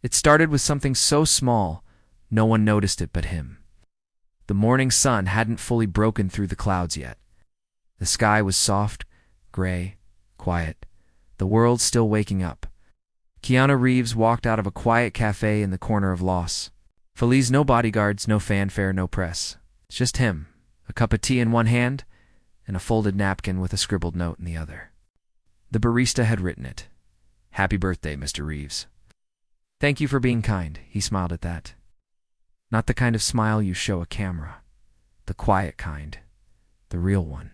It started with something so small, no one noticed it but him. The morning sun hadn't fully broken through the clouds yet. The sky was soft, gray, quiet, the world still waking up. Keanu Reeves walked out of a quiet cafe in the corner of Los Feliz. No bodyguards, no fanfare, no press. It's just him, a cup of tea in one hand and a folded napkin with a scribbled note in the other. The barista had written it. "Happy birthday, Mr. Reeves." "Thank you for being kind," he smiled at that. Not the kind of smile you show a camera. The quiet kind. The real one.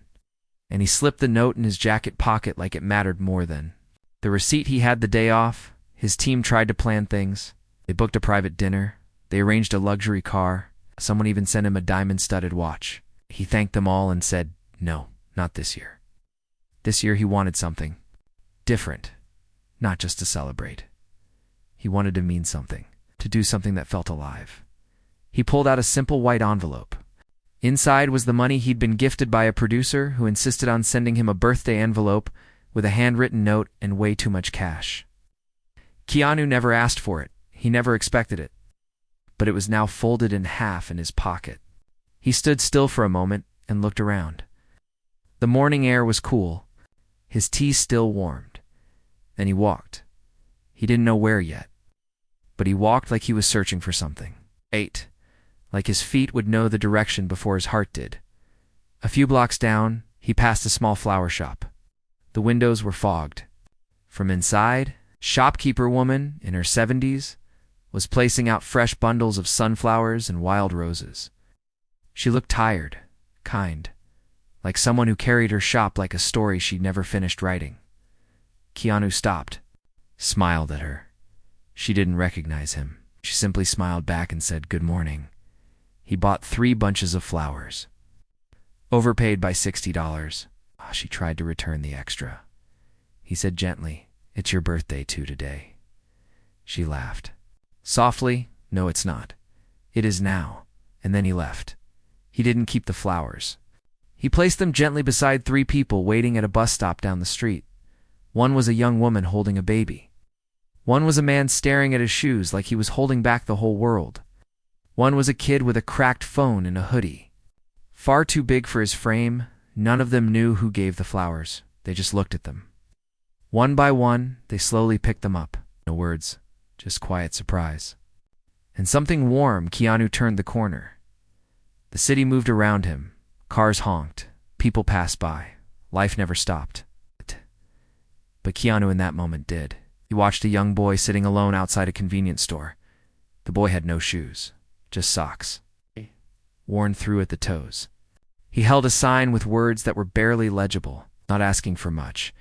And he slipped the note in his jacket pocket like it mattered more than the receipt. He had the day off. His team tried to plan things. They booked a private dinner. They arranged a luxury car. Someone even sent him a diamond-studded watch. He thanked them all and said, "No, not this year." This year he wanted something different, not just to celebrate. He wanted to mean something, to do something that felt alive. He pulled out a simple white envelope. Inside was the money he'd been gifted by a producer who insisted on sending him a birthday envelope with a handwritten note and way too much cash. Keanu never asked for it. He never expected it. But it was now folded in half in his pocket. He stood still for a moment and looked around. The morning air was cool. His tea still warmed. Then he walked. He didn't know where yet. But he walked like he was searching for something. Like his feet would know the direction before his heart did. A few blocks down, he passed a small flower shop. The windows were fogged. From inside, shopkeeper woman in her 70s was placing out fresh bundles of sunflowers and wild roses. She looked tired, kind, like someone who carried her shop like a story she'd never finished writing. Keanu stopped, smiled at her. She didn't recognize him. She simply smiled back and said, "Good morning." He bought 3 bunches of flowers. Overpaid by $60. She tried to return the extra. He said gently, "It's your birthday too today." She laughed. Softly, "No, it's not. It is now." And then he left. He didn't keep the flowers. He placed them gently beside 3 people waiting at a bus stop down the street. One was a young woman holding a baby. One was a man staring at his shoes like he was holding back the whole world. One was a kid with a cracked phone and a hoodie. Far too big for his frame, none of them knew who gave the flowers. They just looked at them. One by one, they slowly picked them up. No words, just quiet surprise. And something warm. Keanu turned the corner. The city moved around him. Cars honked. People passed by. Life never stopped. But Keanu in that moment did. He watched a young boy sitting alone outside a convenience store. The boy had no shoes. Just socks, worn through at the toes. He held a sign with words that were barely legible, not asking for much,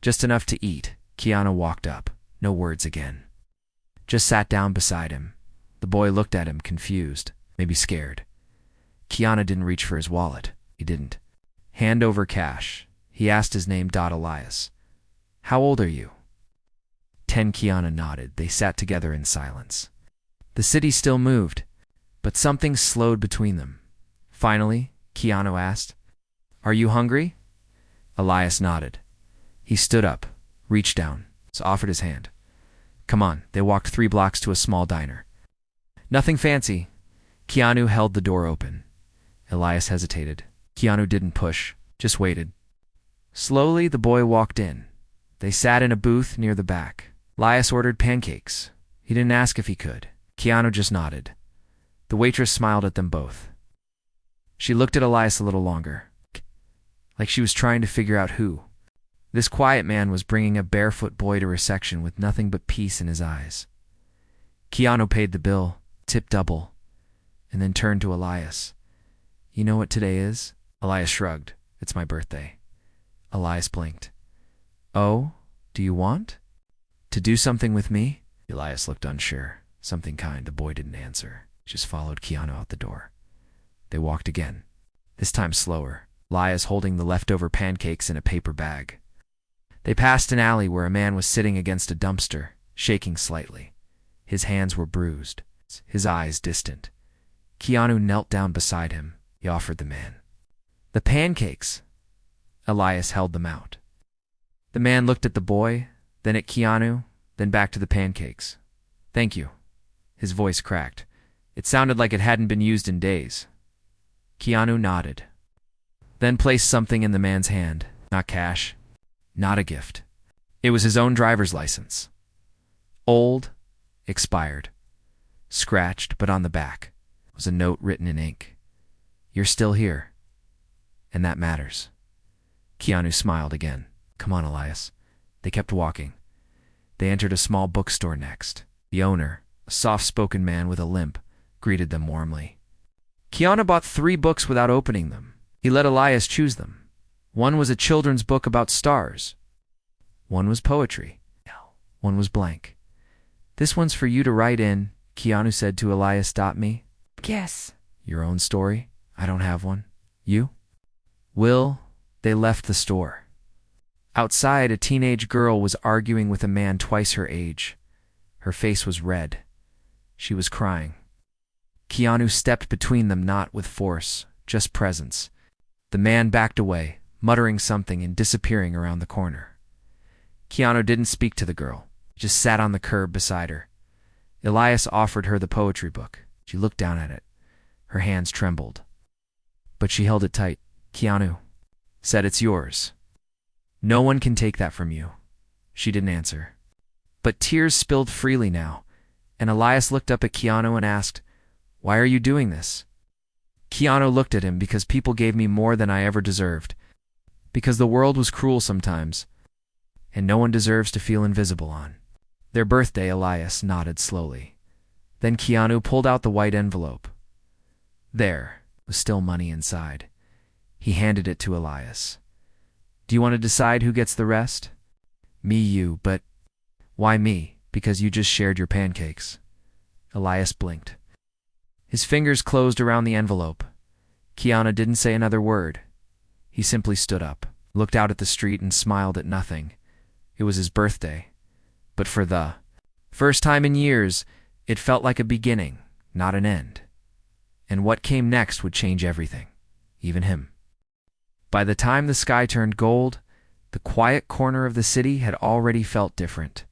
just enough to eat. Keanu walked up, no words again. Just sat down beside him. The boy looked at him, confused, maybe scared. Keanu didn't reach for his wallet. He didn't hand over cash. He asked his name. Elias. "How old are you?" 10. Keanu nodded. They sat together in silence. The city still moved, but something slowed between them. Finally, Keanu asked, "Are you hungry?" Elias nodded. He stood up, reached down, offered his hand. "Come on." They walked 3 blocks to a small diner. Nothing fancy. Keanu held the door open. Elias hesitated. Keanu didn't push, just waited. Slowly, the boy walked in. They sat in a booth near the back. Elias ordered pancakes. He didn't ask if he could. Keanu just nodded. The waitress smiled at them both. She looked at Elias a little longer, like she was trying to figure out who. This quiet man was bringing a barefoot boy to her section with nothing but peace in his eyes. Keanu paid the bill, tipped double, and then turned to Elias. "You know what today is?" Elias shrugged. "It's my birthday." Elias blinked. "Oh, do you want to do something with me?" Elias looked unsure. Something kind. The boy didn't answer. Just followed Keanu out the door. They walked again, this time slower, Elias holding the leftover pancakes in a paper bag. They passed an alley where a man was sitting against a dumpster, shaking slightly. His hands were bruised, his eyes distant. Keanu knelt down beside him. He offered the man the pancakes. Elias held them out. The man looked at the boy, then at Keanu, then back to the pancakes. Thank you. His voice cracked. It sounded like it hadn't been used in days. Keanu nodded, then placed something in the man's hand. Not cash, not a gift. It was his own driver's license. Old, expired, scratched, but on the back was a note written in ink. You're still here, and that matters. Keanu smiled again. Come on, Elias. They kept walking. They entered a small bookstore next. The owner, a soft-spoken man with a limp, greeted them warmly. Keanu bought 3 books without opening them. He let Elias choose them. One was a children's book about stars. One was poetry. One was blank. This one's for you to write in, Keanu said to Elias. Me? Yes. Your own story? I don't have one. You? Will? They left the store. Outside, a teenage girl was arguing with a man twice her age. Her face was red. She was crying. Keanu stepped between them, not with force, just presence. The man backed away, muttering something and disappearing around the corner. Keanu didn't speak to the girl, just sat on the curb beside her. Elias offered her the poetry book. She looked down at it. Her hands trembled, but she held it tight. Keanu said, "It's yours. No one can take that from you." She didn't answer, but tears spilled freely now, and Elias looked up at Keanu and asked, "Why are you doing this?" Keanu looked at him. Because people gave me more than I ever deserved. Because the world was cruel sometimes, and no one deserves to feel invisible on their birthday. Elias nodded slowly. Then Keanu pulled out the white envelope. There was still money inside. He handed it to Elias. Do you want to decide who gets the rest? Me, you, but why me? Because you just shared your pancakes. Elias blinked. His fingers closed around the envelope. Keanu didn't say another word. He simply stood up, looked out at the street, and smiled at nothing. It was his birthday, but for the first time in years, it felt like a beginning, not an end. And what came next would change everything, even him. By the time the sky turned gold, the quiet corner of the city had already felt different.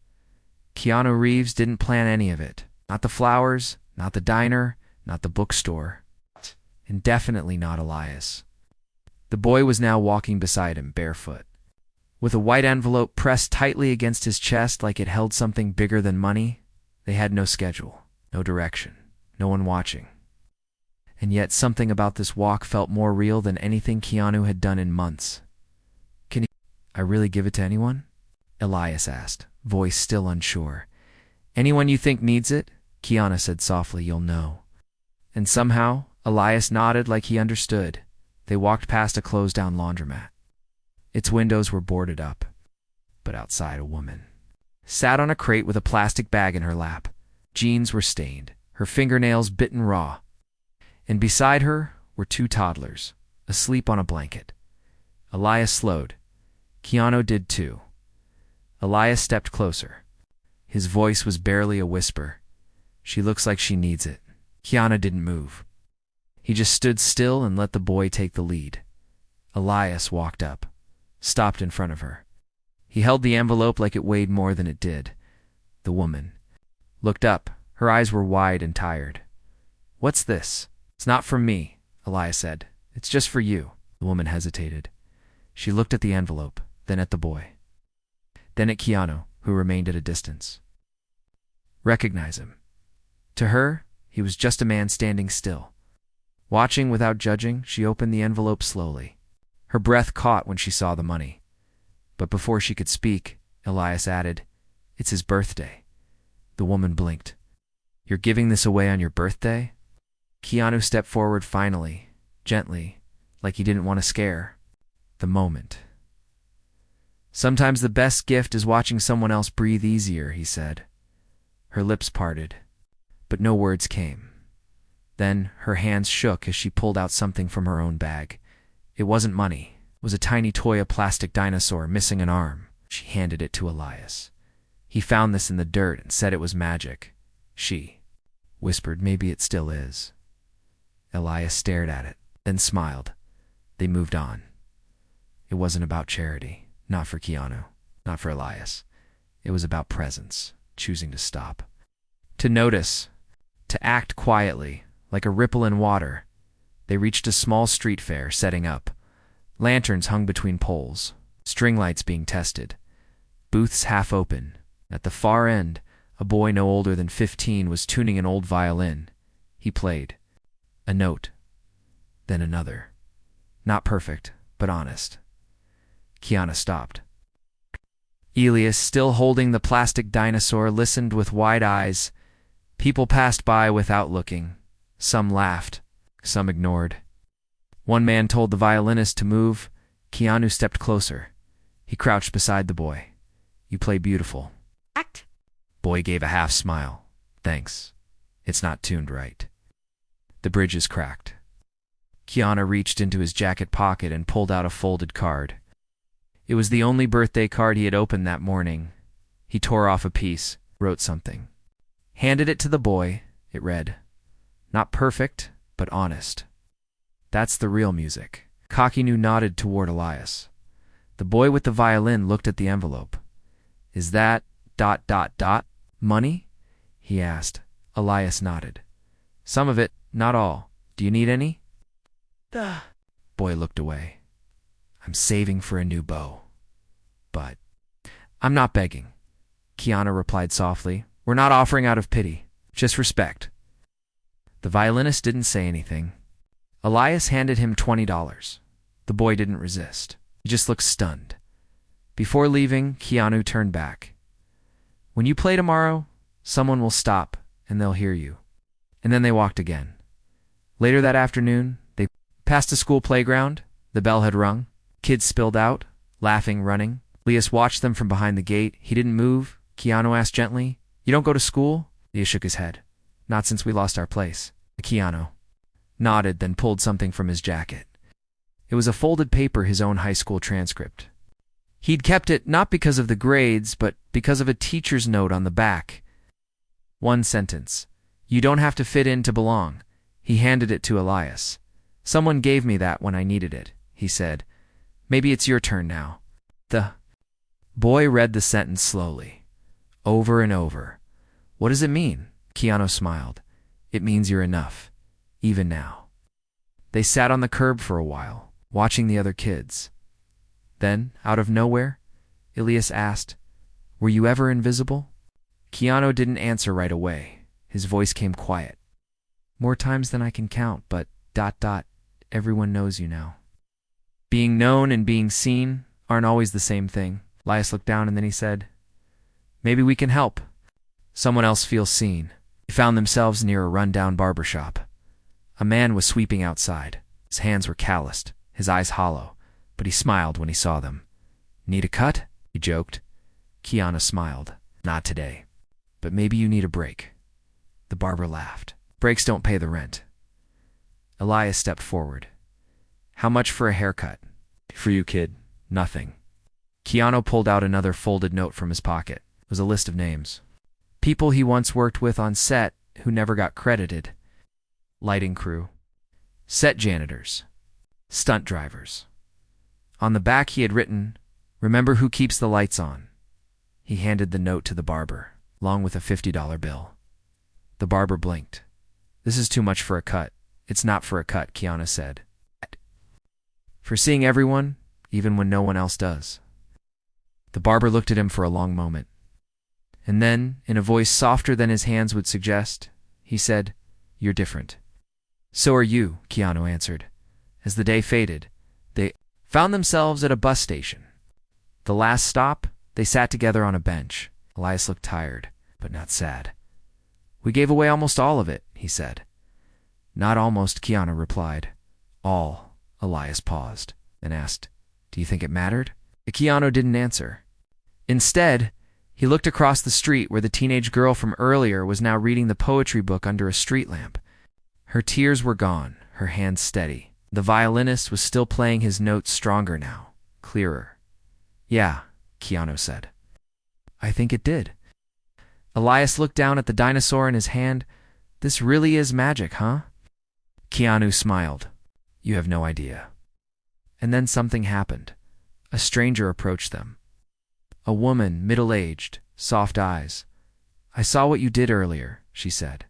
Keanu Reeves didn't plan any of it. Not the flowers, not the diner, not the bookstore, and definitely not Elias. The boy was now walking beside him, barefoot, with a white envelope pressed tightly against his chest like it held something bigger than money. They had no schedule, no direction, no one watching. And yet something about this walk felt more real than anything Keanu had done in months. Can I really give it to anyone? Elias asked, voice still unsure. Anyone you think needs it? Keanu said softly, you'll know. And somehow, Elias nodded like he understood. They walked past a closed-down laundromat. Its windows were boarded up, but outside a woman sat on a crate with a plastic bag in her lap. Jeans were stained, her fingernails bitten raw, and beside her were 2 toddlers, asleep on a blanket. Elias slowed. Keanu did too. Elias stepped closer. His voice was barely a whisper. She looks like she needs it. Keanu didn't move. He just stood still and let the boy take the lead. Elias walked up, stopped in front of her. He held the envelope like it weighed more than it did. The woman looked up. Her eyes were wide and tired. What's this? It's not from me, Elias said. It's just for you. The woman hesitated. She looked at the envelope, then at the boy, then at Keanu, who remained at a distance. Recognize him. To her, he was just a man standing still. Watching without judging, she opened the envelope slowly. Her breath caught when she saw the money. But before she could speak, Elias added, It's his birthday. The woman blinked. You're giving this away on your birthday? Keanu stepped forward finally, gently, like he didn't want to scare the moment. Sometimes the best gift is watching someone else breathe easier, he said. Her lips parted, but no words came. Then her hands shook as she pulled out something from her own bag. It wasn't money. It was a tiny toy, a plastic dinosaur missing an arm. She handed it to Elias. He found this in the dirt and said it was magic. She whispered, maybe it still is. Elias stared at it, then smiled. They moved on. It wasn't about charity, not for Keanu, not for Elias. It was about presence, choosing to stop. To notice, to act quietly, like a ripple in water. They reached a small street fair setting up. Lanterns hung between poles, string lights being tested. Booths half open. At the far end, a boy no older than 15 was tuning an old violin. He played. A note. Then another. Not perfect, but honest. Keanu stopped. Elias, still holding the plastic dinosaur, listened with wide eyes. People passed by without looking. Some laughed. Some ignored. One man told the violinist to move. Keanu stepped closer. He crouched beside the boy. You play beautiful. Act. Boy gave a half smile. Thanks. It's not tuned right. The bridge is cracked. Keanu reached into his jacket pocket and pulled out a folded card. It was the only birthday card he had opened that morning. He tore off a piece, wrote something. Handed it to the boy. It read, "Not perfect, but honest. That's the real music." Keanu nodded toward Elias. The boy with the violin looked at the envelope. Is that ... money? He asked. Elias nodded. Some of it, not all. Do you need any? The boy looked away. I'm saving for a new bow. But I'm not begging. Keanu replied softly. We're not offering out of pity, just respect. The violinist didn't say anything. Elias handed him $20. The boy didn't resist. He just looked stunned. Before leaving, Keanu turned back. When you play tomorrow, someone will stop and they'll hear you. And then they walked again. Later that afternoon, they passed a school playground. The bell had rung. Kids spilled out, laughing, running. Elias watched them from behind the gate. He didn't move. Keanu asked gently, You don't go to school? Elias shook his head. Not since we lost our place. Keanu nodded, then pulled something from his jacket. It was a folded paper, his own high school transcript. He'd kept it not because of the grades, but because of a teacher's note on the back. One sentence. You don't have to fit in to belong. He handed it to Elias. Someone gave me that when I needed it, he said. Maybe it's your turn now. The boy read the sentence slowly, over and over. What does it mean? Keanu smiled. It means you're enough, even now. They sat on the curb for a while, watching the other kids. Then, out of nowhere, Elias asked, Were you ever invisible? Keanu didn't answer right away. His voice came quiet. More times than I can count, but ... everyone knows you now. Being known and being seen aren't always the same thing. Elias looked down and then he said, Maybe we can help. Someone else feels seen. They found themselves near a rundown barber shop. A man was sweeping outside. His hands were calloused, his eyes hollow, but he smiled when he saw them. Need a cut? He joked. Keanu smiled. Not today. But maybe you need a break. The barber laughed. Breaks don't pay the rent. Elias stepped forward. How much for a haircut? For you, kid. Nothing. Keanu pulled out another folded note from his pocket. It was a list of names. People he once worked with on set who never got credited. Lighting crew. Set janitors. Stunt drivers. On the back he had written, Remember who keeps the lights on. He handed the note to the barber, along with a $50 bill. The barber blinked. This is too much for a cut. It's not for a cut, Keanu said. For seeing everyone, even when no one else does. The barber looked at him for a long moment. And then, in a voice softer than his hands would suggest, he said, You're different. So are you, Keanu answered. As the day faded, they found themselves at a bus station. The last stop, they sat together on a bench. Elias looked tired, but not sad. We gave away almost all of it, he said. Not almost, Keanu replied. All. Elias paused, and asked, Do you think it mattered? Keanu didn't answer. Instead, he looked across the street where the teenage girl from earlier was now reading the poetry book under a street lamp. Her tears were gone, her hands steady. The violinist was still playing his notes stronger now, clearer. Yeah, Keanu said. I think it did. Elias looked down at the dinosaur in his hand. This really is magic, huh? Keanu smiled. You have no idea. And then something happened. A stranger approached them. A woman, middle-aged, soft eyes. I saw what you did earlier, she said.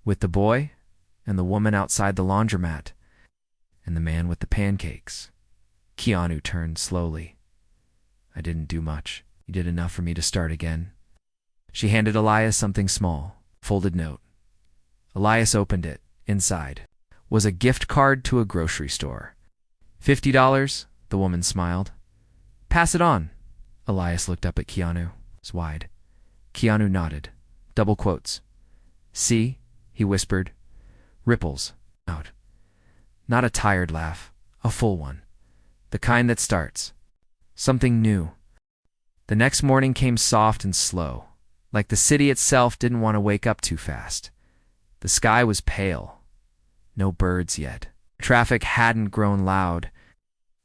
With the boy, and the woman outside the laundromat, and the man with the pancakes. Keanu turned slowly. I didn't do much. You did enough for me to start again. She handed Elias something small, folded note. Elias opened it. Inside was a gift card to a grocery store. $50, the woman smiled. Pass it on. Elias looked up at Keanu. It's wide. Keanu nodded. Double quotes. See, he whispered. Ripples. Out. Not a tired laugh, a full one. The kind that starts. Something new. The next morning came soft and slow, like the city itself didn't want to wake up too fast. The sky was pale. No birds yet. Traffic hadn't grown loud.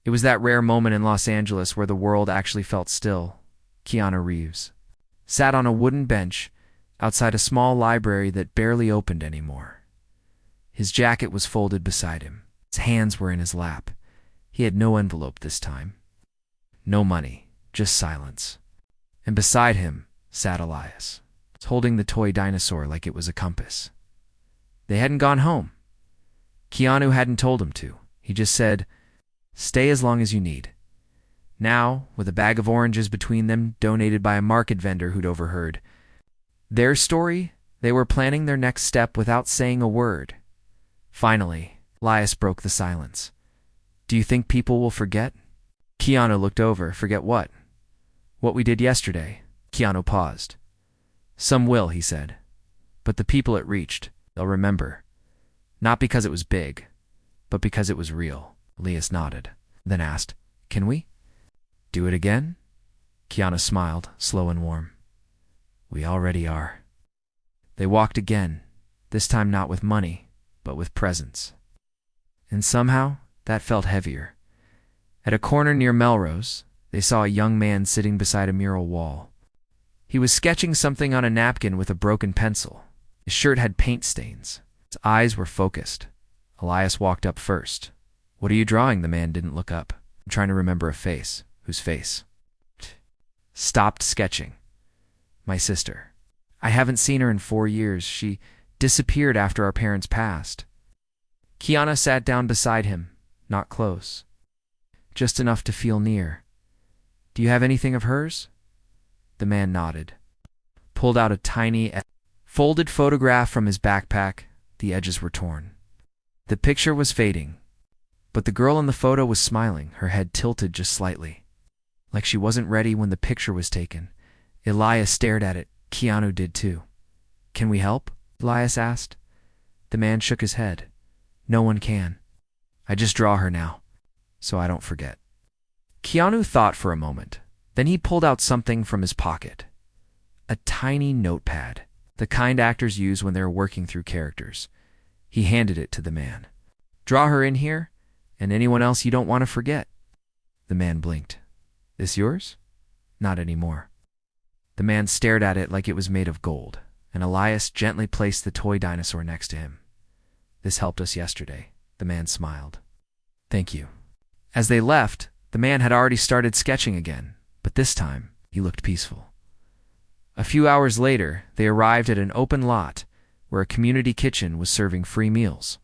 It was that rare moment in Los Angeles where the world actually felt still. Keanu Reeves sat on a wooden bench outside a small library that barely opened anymore. His jacket was folded beside him. His hands were in his lap. He had no envelope this time. No money, just silence. And beside him sat Elias, holding the toy dinosaur like it was a compass. They hadn't gone home. Keanu hadn't told him to. He just said, stay as long as you need. Now, with a bag of oranges between them, donated by a market vendor who'd overheard their story, they were planning their next step without saying a word. Finally, Elias broke the silence. Do you think people will forget? Keanu looked over. Forget what? What we did yesterday. Keanu paused. Some will, he said. But the people it reached, they'll remember. Not because it was big, but because it was real. Elias nodded, then asked, can we do it again? Keanu smiled, slow and warm. We already are. They walked again, this time not with money, but with presence. And somehow, that felt heavier. At a corner near Melrose, they saw a young man sitting beside a mural wall. He was sketching something on a napkin with a broken pencil. His shirt had paint stains. His eyes were focused. Elias walked up first. What are you drawing? The man didn't look up. I'm trying to remember a face. Whose face? Stopped sketching. My sister. I haven't seen her in 4 years. She disappeared after our parents passed. Keanu sat down beside him, not close. Just enough to feel near. Do you have anything of hers? The man nodded. Pulled out a tiny, folded photograph from his backpack. The edges were torn. The picture was fading, but the girl in the photo was smiling, her head tilted just slightly. Like she wasn't ready when the picture was taken. Elias stared at it. Keanu did too. Can we help? Elias asked. The man shook his head. No one can. I just draw her now, so I don't forget. Keanu thought for a moment. Then he pulled out something from his pocket. A tiny notepad, the kind actors use when they're working through characters. He handed it to the man. Draw her in here, and anyone else you don't want to forget. The man blinked. This yours? Not anymore. The man stared at it like it was made of gold, and Elias gently placed the toy dinosaur next to him. This helped us yesterday. The man smiled. Thank you. As they left, the man had already started sketching again, but this time he looked peaceful. A few hours later, they arrived at an open lot where a community kitchen was serving free meals.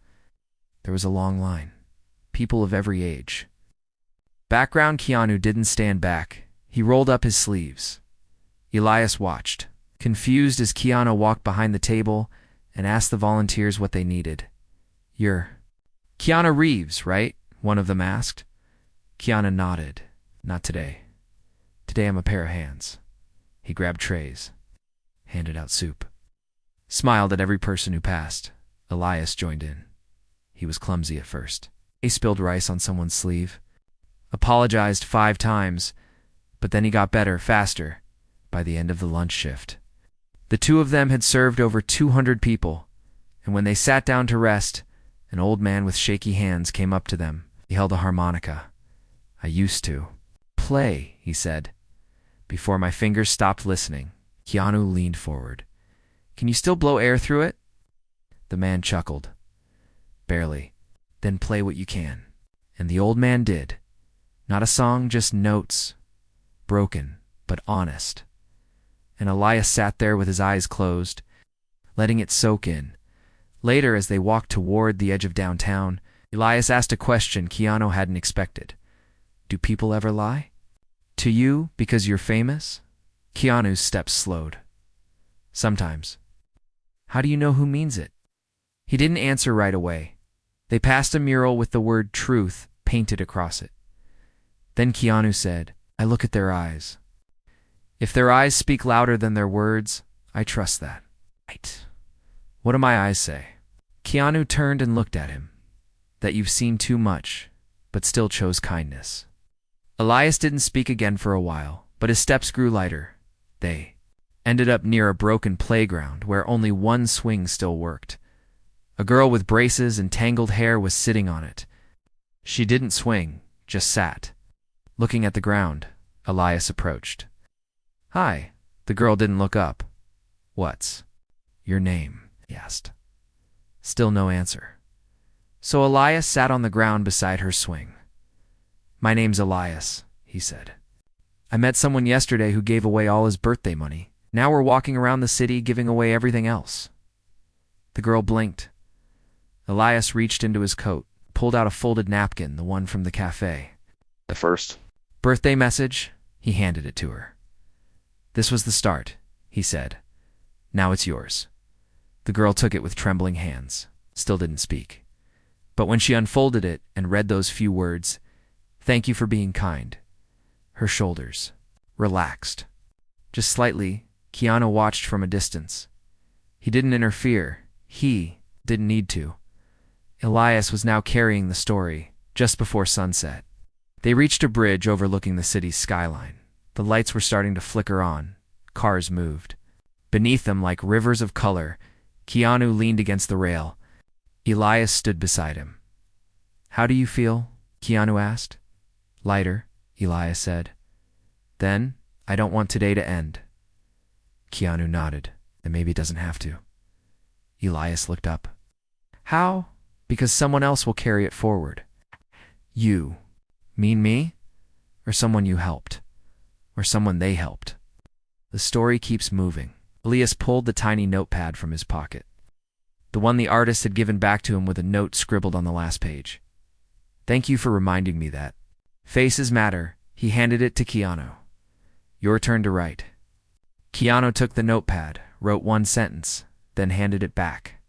There was a long line. People of every age. Background Keanu didn't stand back. He rolled up his sleeves. Elias watched, confused as Keanu walked behind the table and asked the volunteers what they needed. You're Keanu Reeves, right? One of them asked. Keanu nodded. Not today. Today I'm a pair of hands. He grabbed trays, handed out soup, smiled at every person who passed. Elias joined in. He was clumsy at first. He spilled rice on someone's sleeve, apologized 5 times, but then he got better, faster, by the end of the lunch shift. The two of them had served over 200 people, and when they sat down to rest, an old man with shaky hands came up to them. He held a harmonica. I used to play, he said. Before my fingers stopped listening, Keanu leaned forward. Can you still blow air through it? The man chuckled. Barely. Then play what you can. And the old man did. Not a song, just notes. Broken, but honest. and Elias sat there with his eyes closed, letting it soak in. Later, as they walked toward the edge of downtown, Elias asked a question Keanu hadn't expected. Do people ever lie? To you, because you're famous? Keanu's steps slowed. Sometimes. How do you know who means it? He didn't answer right away. They passed a mural with the word truth painted across it. Then Keanu said, I look at their eyes. If their eyes speak louder than their words, I trust that. Right. What do my eyes say? Keanu turned and looked at him. That you've seen too much, but still chose kindness. Elias didn't speak again for a while, but his steps grew lighter. They ended up near a broken playground where only one swing still worked. A girl with braces and tangled hair was sitting on it. She didn't swing, just sat. Looking at the ground, Elias approached. Hi. The girl didn't look up. What's your name? He asked. Still no answer. So Elias sat on the ground beside her swing. My name's Elias, he said. I met someone yesterday who gave away all his birthday money. Now we're walking around the city giving away everything else. The girl blinked. Elias reached into his coat, pulled out a folded napkin, the one from the cafe. The first Birthday message? He handed it to her. This was the start, he said. Now it's yours. The girl took it with trembling hands, still didn't speak. But when she unfolded it and read those few words, thank you for being kind, her shoulders relaxed. Just slightly, Keanu watched from a distance. He didn't interfere. He didn't need to. Elias was now carrying the story, just before sunset. They reached a bridge overlooking the city's skyline. The lights were starting to flicker on. Cars moved. Beneath them, like rivers of color, Keanu leaned against the rail. Elias stood beside him. How do you feel? Keanu asked. Lighter, Elias said. Then, I don't want today to end. Keanu nodded. Then maybe it doesn't have to. Elias looked up. How? Because someone else will carry it forward. You. Mean me? Or someone you helped? Or someone they helped? The story keeps moving. Elias pulled the tiny notepad from his pocket. The one the artist had given back to him with a note scribbled on the last page. Thank you for reminding me that. Faces matter. He handed it to Keanu. Your turn to write. Keanu took the notepad, wrote one sentence, then handed it back.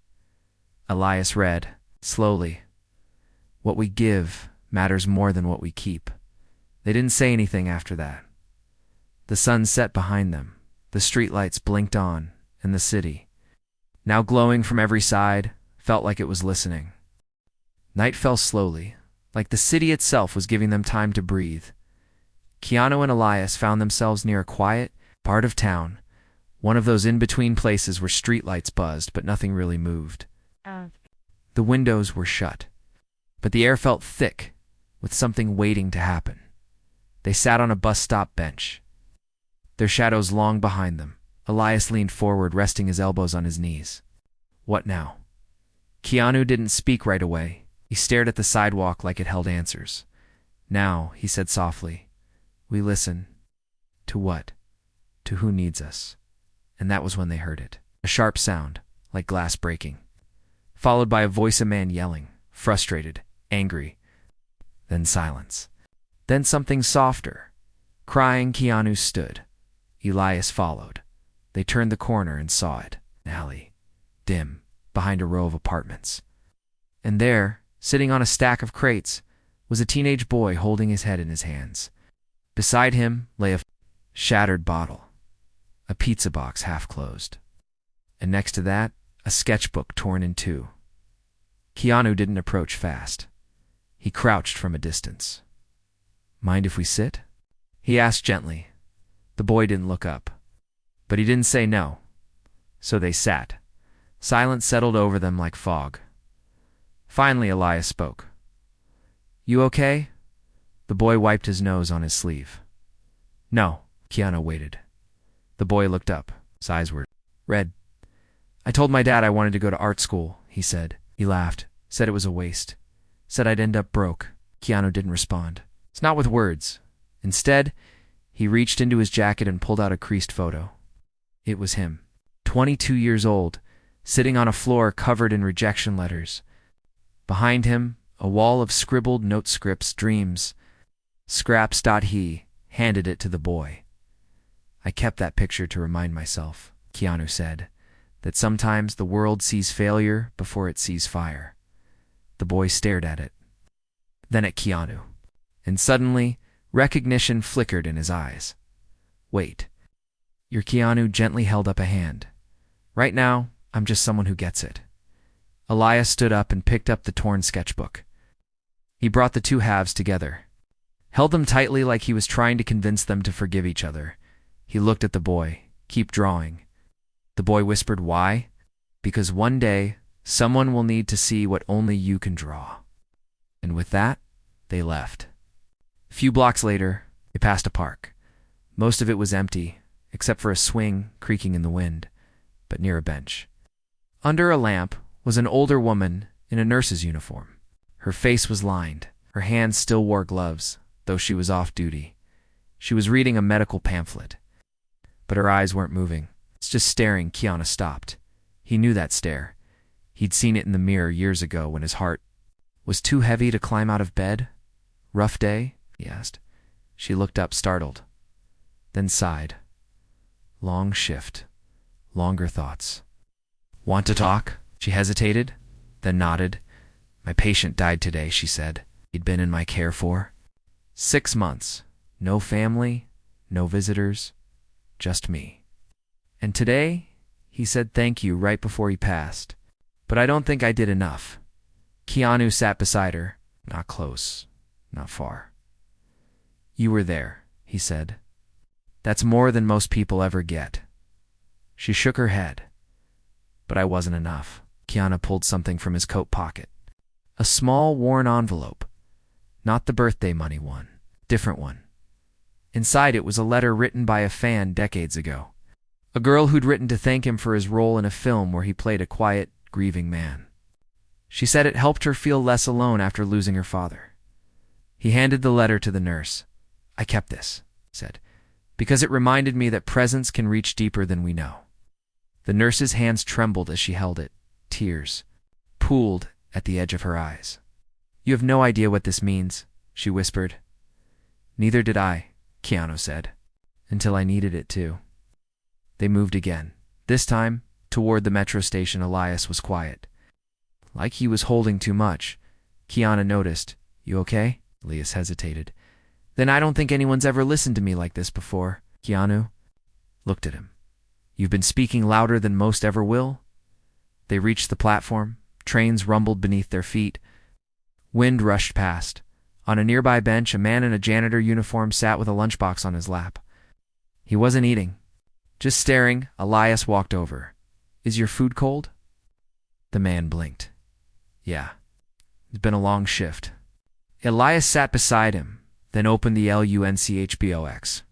Elias read, slowly. What we give matters more than what we keep. They didn't say anything after that. The sun set behind them. The streetlights blinked on, and the city, now glowing from every side, felt like it was listening. Night fell slowly, like the city itself was giving them time to breathe. Keanu and Elias found themselves near a quiet part of town, one of those in-between places where streetlights buzzed but nothing really moved. The windows were shut, but the air felt thick, with something waiting to happen. They sat on a bus stop bench, their shadows long behind them. Elias leaned forward, resting his elbows on his knees. What now? Keanu didn't speak right away. He stared at the sidewalk like it held answers. Now, he said softly, we listen. To what? To who needs us? And that was when they heard it. A sharp sound, like glass breaking, followed by a voice of man yelling, frustrated, angry. Then silence. Then something softer. Crying, Keanu stood. Elias followed. They turned the corner and saw it. An alley, dim, behind a row of apartments. And there, sitting on a stack of crates, was a teenage boy holding his head in his hands. Beside him lay a shattered bottle, a pizza box half closed, and next to that, a sketchbook torn in two. Keanu didn't approach fast. He crouched from a distance. Mind if we sit? He asked gently. The boy didn't look up, but he didn't say no. So they sat. Silence settled over them like fog. Finally, Elias spoke. You okay? The boy wiped his nose on his sleeve. No. Keanu waited. The boy looked up. His eyes were red. I told my dad I wanted to go to art school, he said. He laughed, said it was a waste. Said I'd end up broke. Keanu didn't respond. It's not with words. Instead, he reached into his jacket and pulled out a creased photo. It was him, 22 years old, sitting on a floor covered in rejection letters. Behind him, a wall of scribbled note scripts, dreams. Scraps. He handed it to the boy. I kept that picture to remind myself, Keanu said, that sometimes the world sees failure before it sees fire. The boy stared at it, then at Keanu, and suddenly recognition flickered in his eyes. Wait. Your Keanu gently held up a hand. Right now, I'm just someone who gets it. Elias stood up and picked up the torn sketchbook. He brought the two halves together, held them tightly like he was trying to convince them to forgive each other. He looked at the boy. Keep drawing. The boy whispered, why? Because one day, someone will need to see what only you can draw. And with that, they left. A few blocks later, they passed a park. Most of it was empty, except for a swing creaking in the wind, but near a bench. Under a lamp was an older woman in a nurse's uniform. Her face was lined. Her hands still wore gloves, though she was off duty. She was reading a medical pamphlet, but her eyes weren't moving. It's just staring. Keanu stopped. He knew that stare. He'd seen it in the mirror years ago when his heart was too heavy to climb out of bed. Rough day? He asked. She looked up, startled, then sighed. Long shift. Longer thoughts. Want to talk? She hesitated, then nodded. My patient died today, she said. He'd been in my care for 6 months. No family, no visitors, just me. And today, he said thank you right before he passed. But I don't think I did enough. Keanu sat beside her. Not close, not far. You were there, he said. That's more than most people ever get. She shook her head. But I wasn't enough. Keanu pulled something from his coat pocket. A small, worn envelope. Not the birthday money one. Different one. Inside it was a letter written by a fan decades ago. A girl who'd written to thank him for his role in a film where he played a quiet, grieving man. She said it helped her feel less alone after losing her father. He handed the letter to the nurse. I kept this, he said, because it reminded me that presence can reach deeper than we know. The nurse's hands trembled as she held it. Tears pooled at the edge of her eyes. You have no idea what this means, she whispered. Neither did I, Keanu said, until I needed it too. They moved again. This time, toward the metro station. Elias was quiet. Like he was holding too much. Keanu noticed. You okay? Elias hesitated. Then I don't think anyone's ever listened to me like this before. Keanu looked at him. You've been speaking louder than most ever will. They reached the platform. Trains rumbled beneath their feet. Wind rushed past. On a nearby bench, a man in a janitor uniform sat with a lunchbox on his lap. He wasn't eating, just staring. Elias walked over. Is your food cold? The man blinked. Yeah, it's been a long shift. Elias sat beside him, then opened the lunchbox.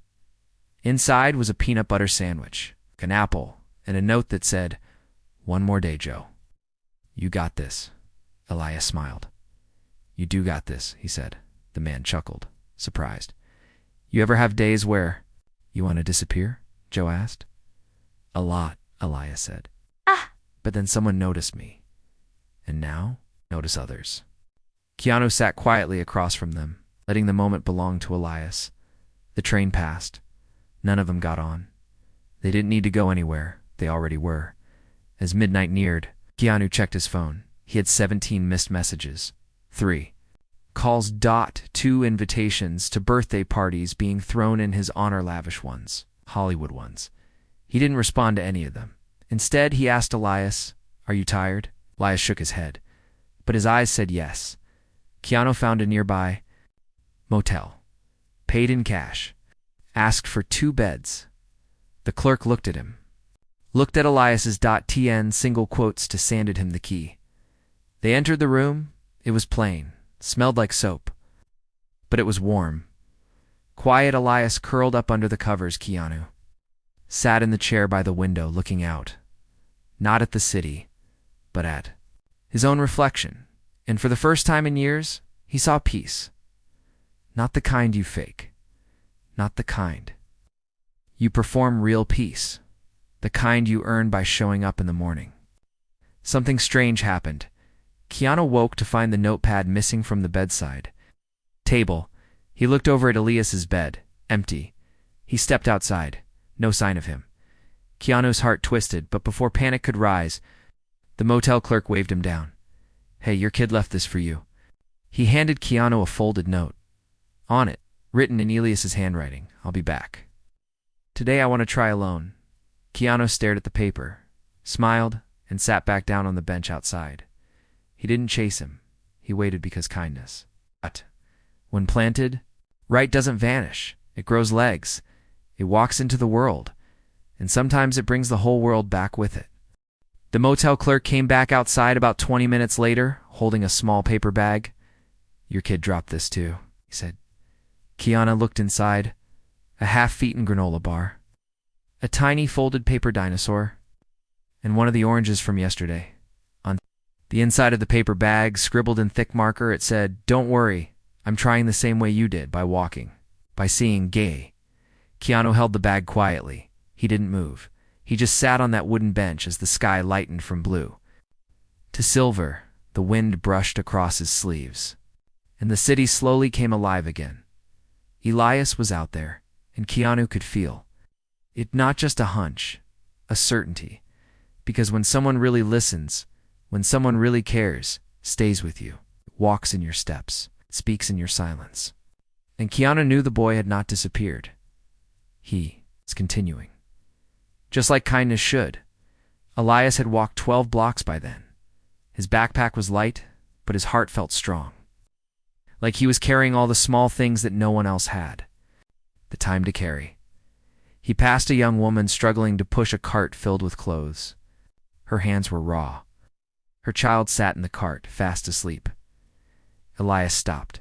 Inside was a peanut butter sandwich, an apple, and a note that said, One more day, Joe. You got this. Elias smiled. You do got this, he said. The man chuckled, surprised. You ever have days where you want to disappear? Joe asked. A lot, Elias said. But then someone noticed me. And now, notice others. Keanu sat quietly across from them, letting the moment belong to Elias. The train passed. None of them got on. They didn't need to go anywhere. They already were. As midnight neared, Keanu checked his phone. He had 17 missed messages. 3 calls. 2 invitations to birthday parties being thrown in his honor, lavish ones, Hollywood ones. He didn't respond to any of them. Instead, he asked Elias, Are you tired? Elias shook his head, but his eyes said yes. Keanu found a nearby motel, paid in cash, asked for 2 beds. The clerk looked at him, looked at Elias's .tn single quotes to sanded him the key. They entered the room. It was plain, smelled like soap, but it was warm. Quiet. Elias curled up under the covers. Keanu sat in the chair by the window looking out, not at the city, but at his own reflection. And for the first time in years, he saw peace. Not the kind you fake, not the kind you perform. Real peace. the kind you earn by showing up in the morning. Something strange happened. Keanu woke to find the notepad missing from the bedside table. He looked over at Elias's bed, empty. He stepped outside. No sign of him. Keanu's heart twisted, but before panic could rise, the motel clerk waved him down. "Hey, your kid left this for you." He handed Keanu a folded note. On it, written in Elias's handwriting, "I'll be back. Today I want to try alone." Keanu stared at the paper, smiled, and sat back down on the bench outside. He didn't chase him. He waited because kindness. But when planted, right doesn't vanish. It grows legs. It walks into the world. And sometimes it brings the whole world back with it. The motel clerk came back outside about 20 minutes later, holding a small paper bag. "Your kid dropped this too," he said. Keanu looked inside. A half-eaten granola bar. A tiny folded paper dinosaur. And one of the oranges from yesterday. On the inside of the paper bag, scribbled in thick marker, it said, "Don't worry. I'm trying the same way you did, by walking. By seeing gay." Keanu held the bag quietly. He didn't move. He just sat on that wooden bench as the sky lightened from blue to silver. The wind brushed across his sleeves. And the city slowly came alive again. Elias was out there, and Keanu could feel it, not just a hunch, a certainty. Because when someone really listens, when someone really cares, stays with you, walks in your steps, speaks in your silence. And Keanu knew the boy had not disappeared. He was continuing. Just like kindness should. Elias had walked 12 blocks by then. His backpack was light, but his heart felt strong. Like he was carrying all the small things that no one else had. The time to carry. He passed a young woman struggling to push a cart filled with clothes. Her hands were raw. Her child sat in the cart, fast asleep. Elias stopped.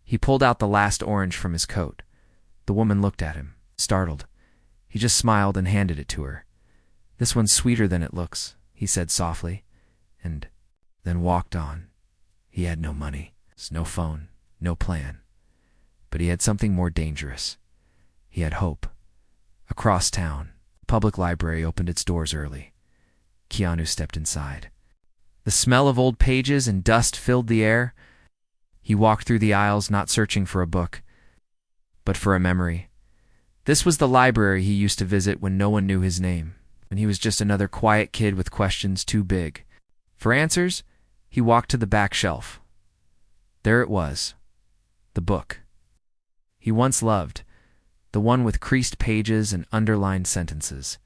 He pulled out the last orange from his coat. The woman looked at him, startled. He just smiled and handed it to her. "This one's sweeter than it looks," he said softly, and then walked on. He had no money, no phone, no plan. But he had something more dangerous. He had hope. Across town, the public library opened its doors early. Keanu stepped inside. The smell of old pages and dust filled the air. He walked through the aisles, not searching for a book, but for a memory. This was the library he used to visit when no one knew his name, when he was just another quiet kid with questions too big. For answers, he walked to the back shelf. There it was, the book he once loved, the one with creased pages and underlined sentences.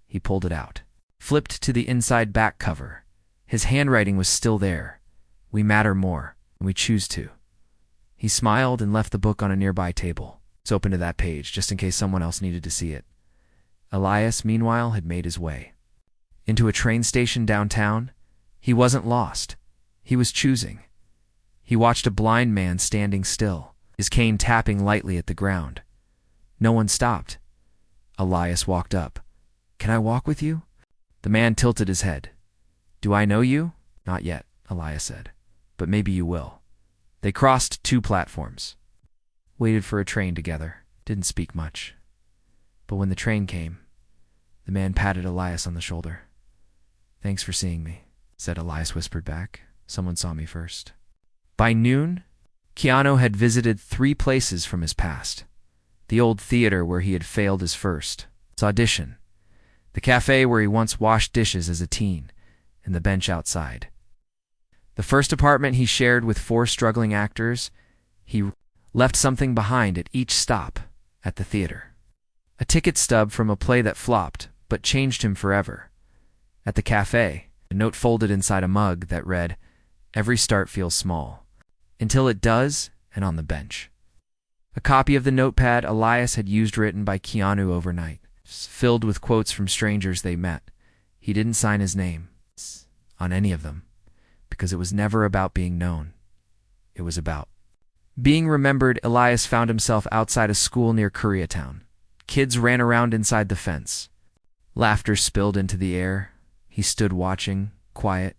He pulled it out, flipped to the inside back cover. His handwriting was still there. "We matter more, and we choose to." He smiled and left the book on a nearby table. It's open to that page, just in case someone else needed to see it. Elias, meanwhile, had made his way into a train station downtown. He wasn't lost. He was choosing. He watched a blind man standing still, his cane tapping lightly at the ground. No one stopped. Elias walked up. "Can I walk with you?" The man tilted his head. "Do I know you?" "Not yet," Elias said. "But maybe you will." They crossed 2 platforms. Waited for a train together. Didn't speak much. But when the train came, the man patted Elias on the shoulder. "Thanks for seeing me," said Elias, whispered back. "Someone saw me first." By noon, Keanu had visited 3 places from his past. The old theater where he had failed his first audition, the cafe where he once washed dishes as a teen, and the bench outside. The first apartment he shared with 4 struggling actors. He left something behind at each stop at the theater. A ticket stub from a play that flopped, but changed him forever. At the cafe, a note folded inside a mug that read, "Every start feels small, until it does," and on the bench. A copy of the notepad Elias had used written by Keanu overnight, filled with quotes from strangers they met. He didn't sign his name on any of them, because it was never about being known. It was about being remembered. Elias found himself outside a school near Koreatown. Kids ran around inside the fence. Laughter spilled into the air. He stood watching, quiet.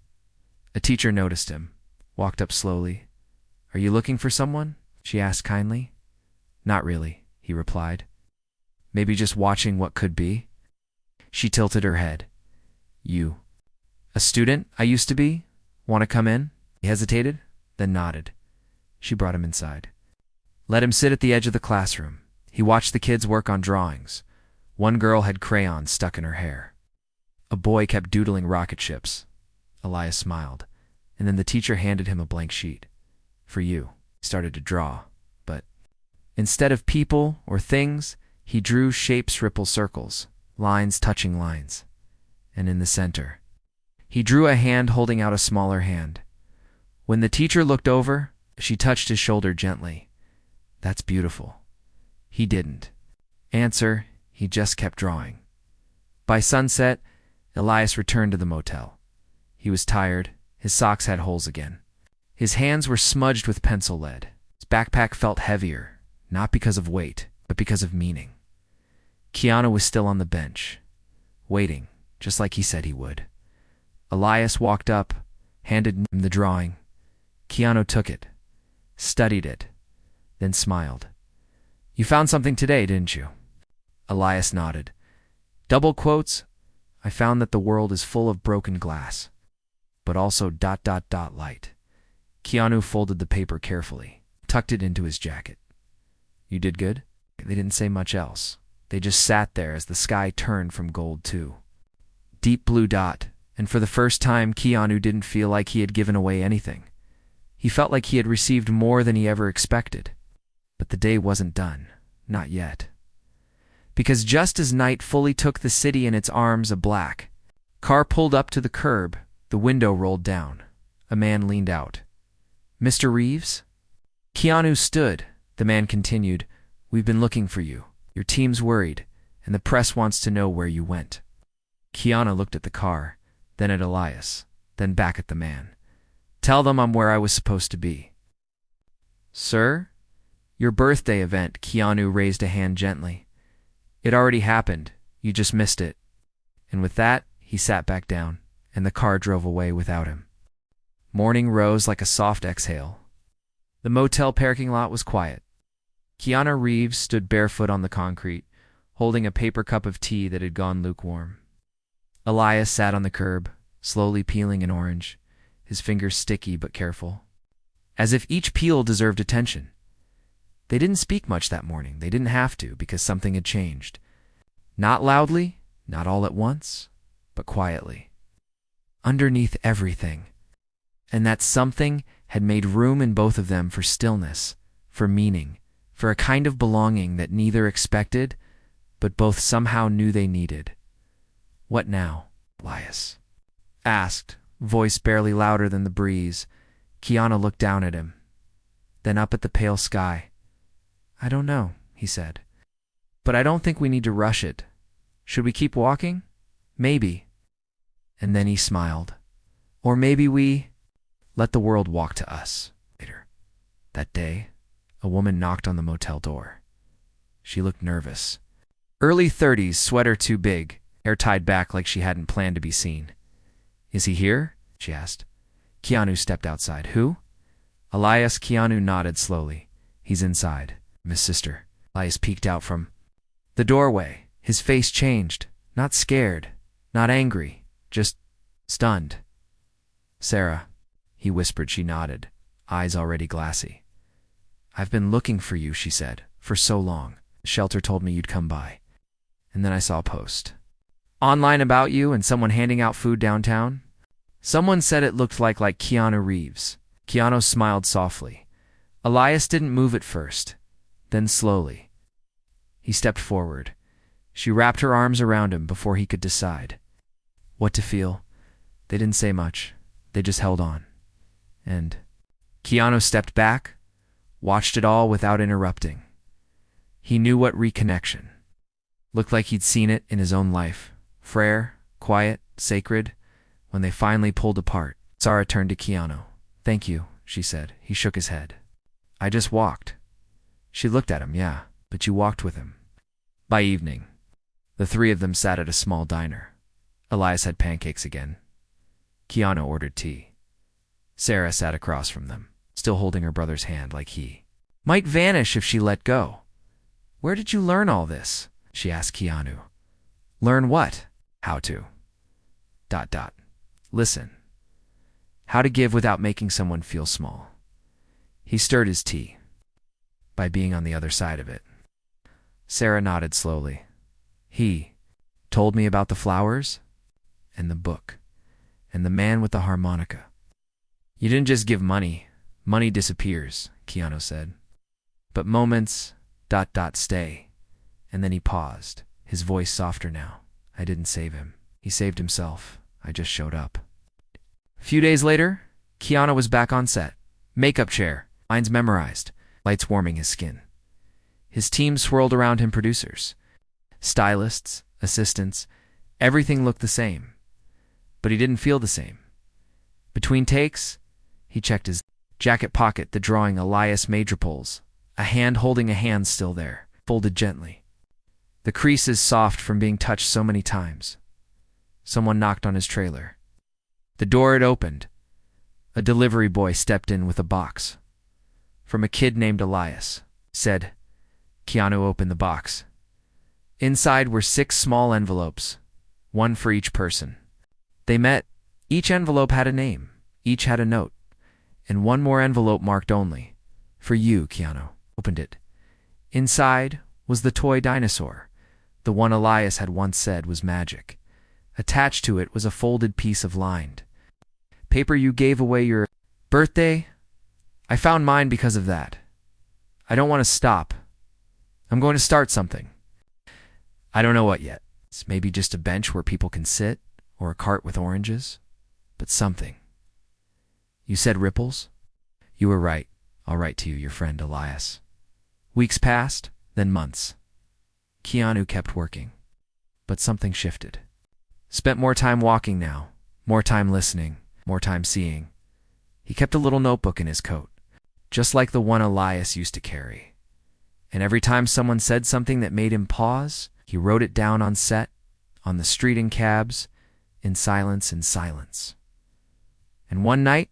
A teacher noticed him, walked up slowly. "Are you looking for someone?" she asked kindly. "Not really," he replied. "Maybe just watching what could be." She tilted her head. You. A student I used to be? Want to come in? He hesitated, then nodded. She brought him inside. Let him sit at the edge of the classroom. He watched the kids work on drawings. One girl had crayons stuck in her hair. A boy kept doodling rocket ships. Elias smiled, and then the teacher handed him a blank sheet. For you. He started to draw, but instead of people or things, he drew shapes, ripple circles, lines touching lines. And in the center, he drew a hand holding out a smaller hand. When the teacher looked over, she touched his shoulder gently. That's beautiful. He didn't answer, he just kept drawing. By sunset, Elias returned to the motel. He was tired, his socks had holes again. His hands were smudged with pencil lead. His backpack felt heavier, not because of weight, but because of meaning. Keanu was still on the bench, waiting, just like he said he would. Elias walked up, handed him the drawing. Keanu took it, studied it, then smiled. You found something today, didn't you? Elias nodded. Double quotes, I found that the world is full of broken glass, but also ... light. Keanu folded the paper carefully, tucked it into his jacket. You did good? They didn't say much else. They just sat there as the sky turned from gold to deep blue dot, and for the first time Keanu didn't feel like he had given away anything. He felt like he had received more than he ever expected. But the day wasn't done. Not yet. Because just as night fully took the city in its arms of black, car pulled up to the curb, the window rolled down. A man leaned out. Mr. Reeves? Keanu stood. The man continued, We've been looking for you. Your team's worried, and the press wants to know where you went. Keanu looked at the car, then at Elias, then back at the man. Tell them I'm where I was supposed to be. Sir? Your birthday event, Keanu raised a hand gently. It already happened. You just missed it. And with that, he sat back down, and the car drove away without him. Morning rose like a soft exhale. The motel parking lot was quiet. Keanu Reeves stood barefoot on the concrete, holding a paper cup of tea that had gone lukewarm. Elias sat on the curb, slowly peeling an orange, his fingers sticky but careful, as if each peel deserved attention. They didn't speak much that morning. They didn't have to, because something had changed. Not loudly, not all at once, but quietly. Underneath everything. And that something had made room in both of them for stillness, for meaning, for a kind of belonging that neither expected, but both somehow knew they needed. What now? Elias asked, voice barely louder than the breeze. Keanu looked down at him, then up at the pale sky. I don't know, he said. But I don't think we need to rush it. Should we keep walking? Maybe. And then he smiled. Or maybe we let the world walk to us. Later, that day, a woman knocked on the motel door. She looked nervous. Early 30s, sweater too big, hair tied back like she hadn't planned to be seen. Is he here? She asked. Keanu stepped outside. Who? Elias. Keanu nodded slowly. He's inside. Miss Sister. Elias peeked out from the doorway. His face changed. Not scared, not angry, just stunned. Sarah, he whispered. She nodded, eyes already glassy. I've been looking for you, she said, for so long. The shelter told me you'd come by. And then I saw a post online about you and someone handing out food downtown. Someone said it looked like Keanu Reeves. Keanu smiled softly. Elias didn't move at first. Then slowly, he stepped forward. She wrapped her arms around him before he could decide what to feel. They didn't say much. They just held on. And Keanu stepped back, watched it all without interrupting. He knew what reconnection looked like. He'd seen it in his own life. Frail, quiet, sacred. When they finally pulled apart, Sarah turned to Keanu. Thank you, she said. He shook his head. I just walked. She looked at him. Yeah, but you walked with him. By evening, the three of them sat at a small diner. Elias had pancakes again. Keanu ordered tea. Sarah sat across from them, still holding her brother's hand like he might vanish if she let go. Where did you learn all this? She asked Keanu. Learn what? How to. Listen. How to give without making someone feel small. He stirred his tea. By being on the other side of it. Sarah nodded slowly. He told me about the flowers and the book and the man with the harmonica. You didn't just give money. Money disappears, Keanu said. But moments, stay. And then he paused, his voice softer now. I didn't save him. He saved himself. I just showed up. A few days later, Keanu was back on set. Makeup chair, lines memorized, lights warming his skin. His team swirled around him, producers, stylists, assistants. Everything looked the same. But he didn't feel the same. Between takes, he checked his jacket pocket, the drawing Elias Madripoles, a hand holding a hand still there, folded gently. The creases soft from being touched so many times. Someone knocked on his trailer. The door had opened. A delivery boy stepped in with a box. From a kid named Elias. Said, Keanu opened the box. Inside were 6 small envelopes, one for each person. They met. Each envelope had a name. Each had a note. And one more envelope marked only. For you, Keanu. Opened it. Inside was the toy dinosaur, the one Elias had once said was magic. Attached to it was a folded piece of lined paper. You gave away your birthday. I found mine because of that. I don't want to stop. I'm going to start something. I don't know what yet. It's maybe just a bench where people can sit, or a cart with oranges, but something. You said ripples? You were right. I'll write to you, your friend Elias. Weeks passed, then months. Keanu kept working, but something shifted. Spent more time walking now, more time listening, more time seeing. He kept a little notebook in his coat, just like the one Elias used to carry. And every time someone said something that made him pause, he wrote it down on set, on the street in cabs, in silence and silence. And one night,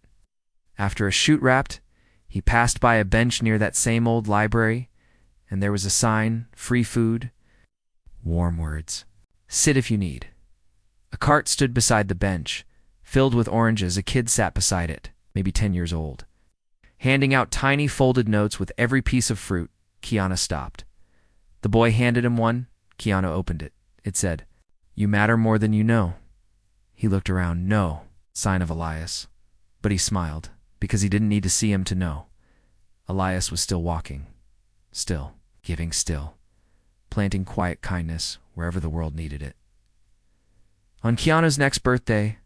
after a shoot wrapped, he passed by a bench near that same old library, and there was a sign, free food, warm words, sit if you need. A cart stood beside the bench, filled with oranges. A kid sat beside it, maybe 10 years old. Handing out tiny folded notes with every piece of fruit. Keanu stopped. The boy handed him one. Keanu opened it. It said, You matter more than you know. He looked around. No, sign of Elias. But he smiled, because he didn't need to see him to know. Elias was still walking, still, giving still, planting quiet kindness wherever the world needed it. On Keanu's next birthday,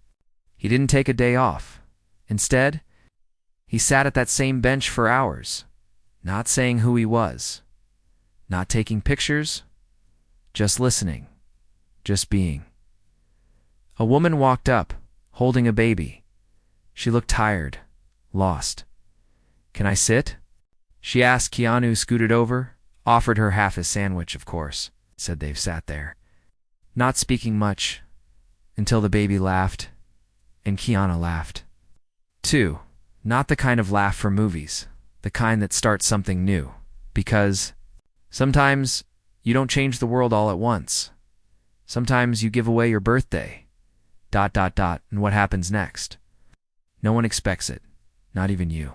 he didn't take a day off. Instead, he sat at that same bench for hours, not saying who he was, not taking pictures, just listening, just being. A woman walked up, holding a baby. She looked tired, lost. Can I sit? She asked. Keanu scooted over, offered her half his sandwich, of course. Said they've sat there, not speaking much, until the baby laughed, and Keanu laughed. Too, not the kind of laugh for movies, the kind that starts something new, because sometimes you don't change the world all at once. Sometimes you give away your birthday, ... and what happens next? No one expects it, not even you.